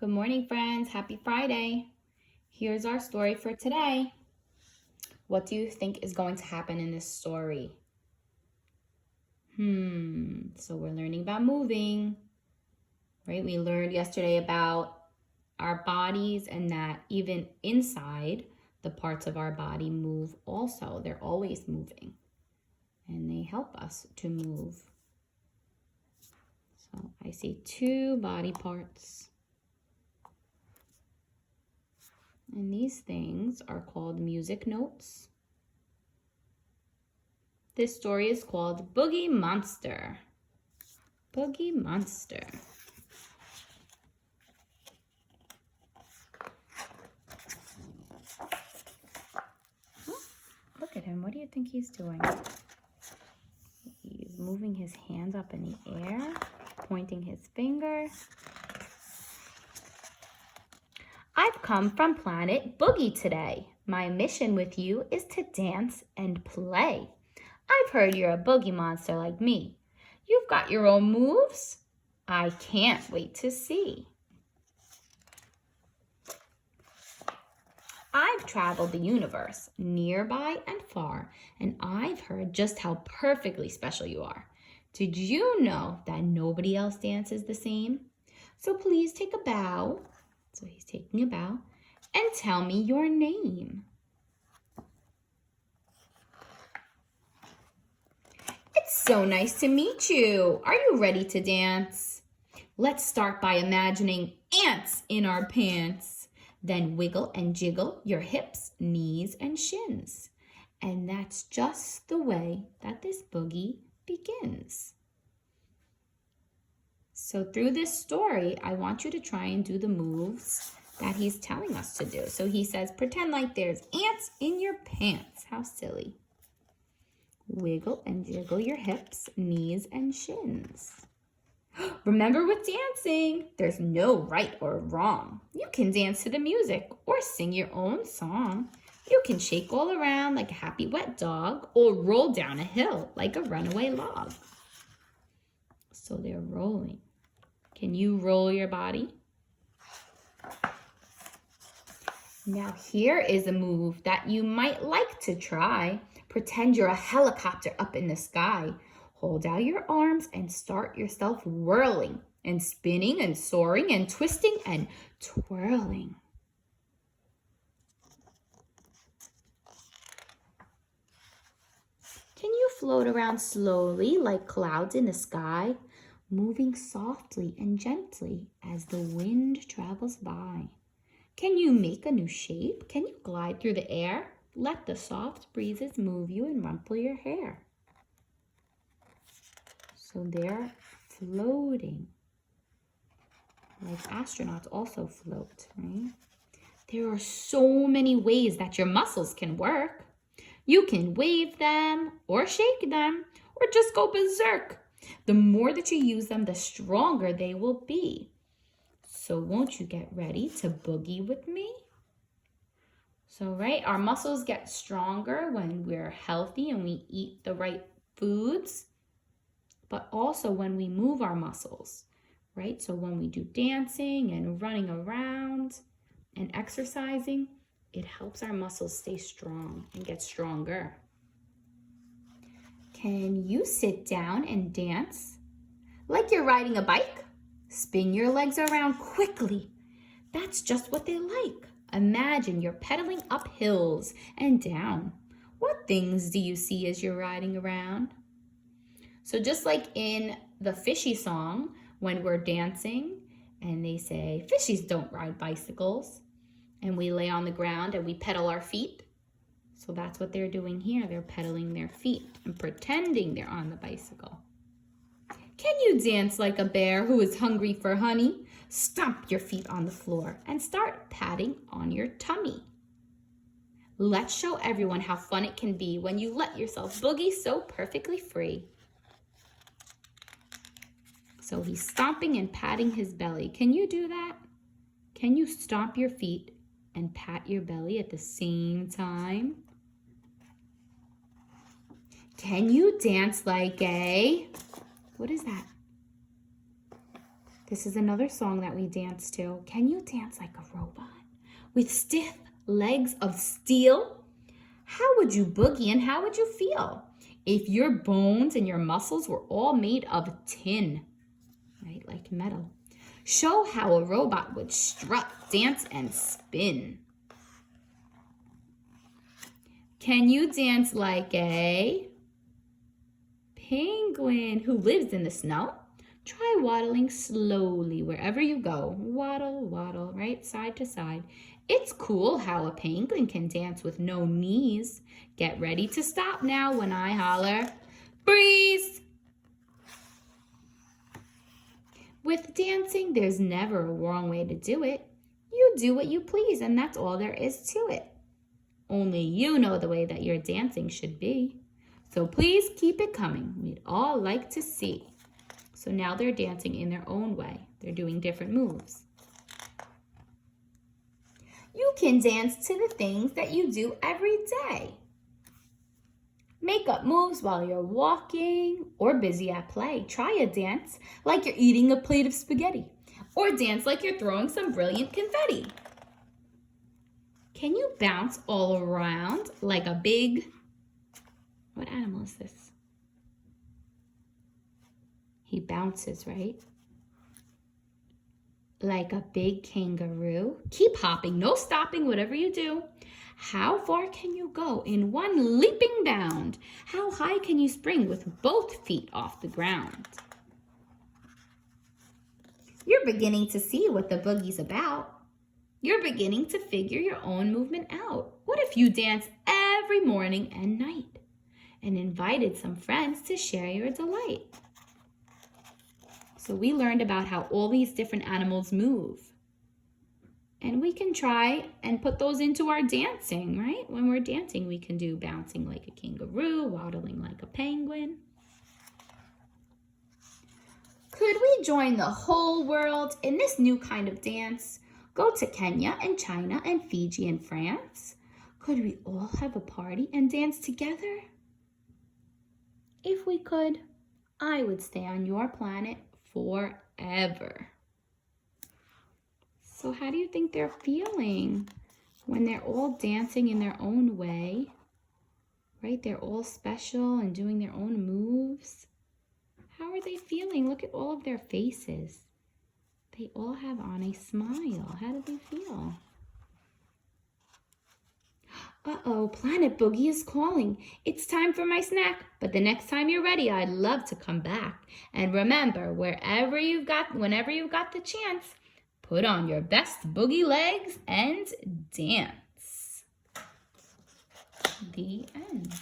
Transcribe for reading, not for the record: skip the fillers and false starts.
Good morning, friends. Happy Friday. Here's our story for today. What do you think is going to happen in this story? So we're learning about moving, right? We learned yesterday about our bodies and that even inside the parts of our body move also. They're always moving and they help us to move. So I see two body parts. And these things are called music notes. This story is called Boogie Monster. Boogie Monster. Look at him. What do you think he's doing? He's moving his hands up in the air, pointing his finger. I've come from planet Boogie today. My mission with you is to dance and play. I've heard you're a boogie monster like me. You've got your own moves? I can't wait to see. I've traveled the universe, nearby and far, and I've heard just how perfectly special you are. Did you know that nobody else dances the same? So please take a bow. So he's taking a bow. And tell me your name. It's so nice to meet you. Are you ready to dance? Let's start by imagining ants in our pants. Then wiggle and jiggle your hips, knees, and shins. And that's just the way that this boogie begins. So through this story, I want you to try and do the moves that he's telling us to do. So he says, pretend like there's ants in your pants. How silly. Wiggle and jiggle your hips, knees, and shins. Remember with dancing, there's no right or wrong. You can dance to the music or sing your own song. You can shake all around like a happy wet dog or roll down a hill like a runaway log. So they're rolling. Can you roll your body? Now here is a move that you might like to try. Pretend you're a helicopter up in the sky. Hold out your arms and start yourself whirling and spinning and soaring and twisting and twirling. Can you float around slowly like clouds in the sky, moving softly and gently as the wind travels by? Can you make a new shape? Can you glide through the air? Let the soft breezes move you and rumple your hair. So they're floating, like astronauts also float, right? There are so many ways that your muscles can work. You can wave them or shake them or just go berserk. The more that you use them, the stronger they will be. So won't you get ready to boogie with me? So, right, our muscles get stronger when we're healthy and we eat the right foods, but also when we move our muscles, right? So when we do dancing and running around and exercising, it helps our muscles stay strong and get stronger. Can you sit down and dance like you're riding a bike? Spin your legs around quickly. That's just what they like. Imagine you're pedaling up hills and down. What things do you see as you're riding around? So just like in the fishy song, when we're dancing and they say, fishies don't ride bicycles, and we lay on the ground and we pedal our feet. So that's what they're doing here. They're pedaling their feet and pretending they're on the bicycle. Can you dance like a bear who is hungry for honey? Stomp your feet on the floor and start patting on your tummy. Let's show everyone how fun it can be when you let yourself boogie so perfectly free. So he's stomping and patting his belly. Can you do that? Can you stomp your feet and pat your belly at the same time? Can you dance like a, what is that? This is another song that we dance to. Can you dance like a robot with stiff legs of steel? How would you boogie and how would you feel if your bones and your muscles were all made of tin, right, like metal? Show how a robot would strut, dance, and spin. Can you dance like a penguin who lives in the snow? Try waddling slowly wherever you go. Waddle, waddle, right, side to side. It's cool how a penguin can dance with no knees. Get ready to stop now when I holler, freeze! With dancing, there's never a wrong way to do it. You do what you please, and that's all there is to it. Only you know the way that your dancing should be. So please keep it coming. We'd all like to see. So now they're dancing in their own way. They're doing different moves. You can dance to the things that you do every day. Make up moves while you're walking or busy at play. Try a dance like you're eating a plate of spaghetti, or dance like you're throwing some brilliant confetti. Can you bounce all around like a big, what animal is this? He bounces, right? Like a big kangaroo. Keep hopping, no stopping, whatever you do. How far can you go in one leaping bound? How high can you spring with both feet off the ground? You're beginning to see what the boogie's about. You're beginning to figure your own movement out. What if you dance every morning and night and invited some friends to share your delight? So we learned about how all these different animals move. And we can try and put those into our dancing, right? When we're dancing, we can do bouncing like a kangaroo, waddling like a penguin. Could we join the whole world in this new kind of dance? Go to Kenya and China and Fiji and France? Could we all have a party and dance together? If we could, I would stay on your planet forever. So how do you think they're feeling when they're all dancing in their own way, right? They're all special and doing their own moves. How are they feeling? Look at all of their faces. They all have on a smile. How do they feel? Uh-oh, Planet Boogie is calling. It's time for my snack. But the next time you're ready, I'd love to come back. And remember, whenever you've got the chance, put on your best boogie legs and dance. The end.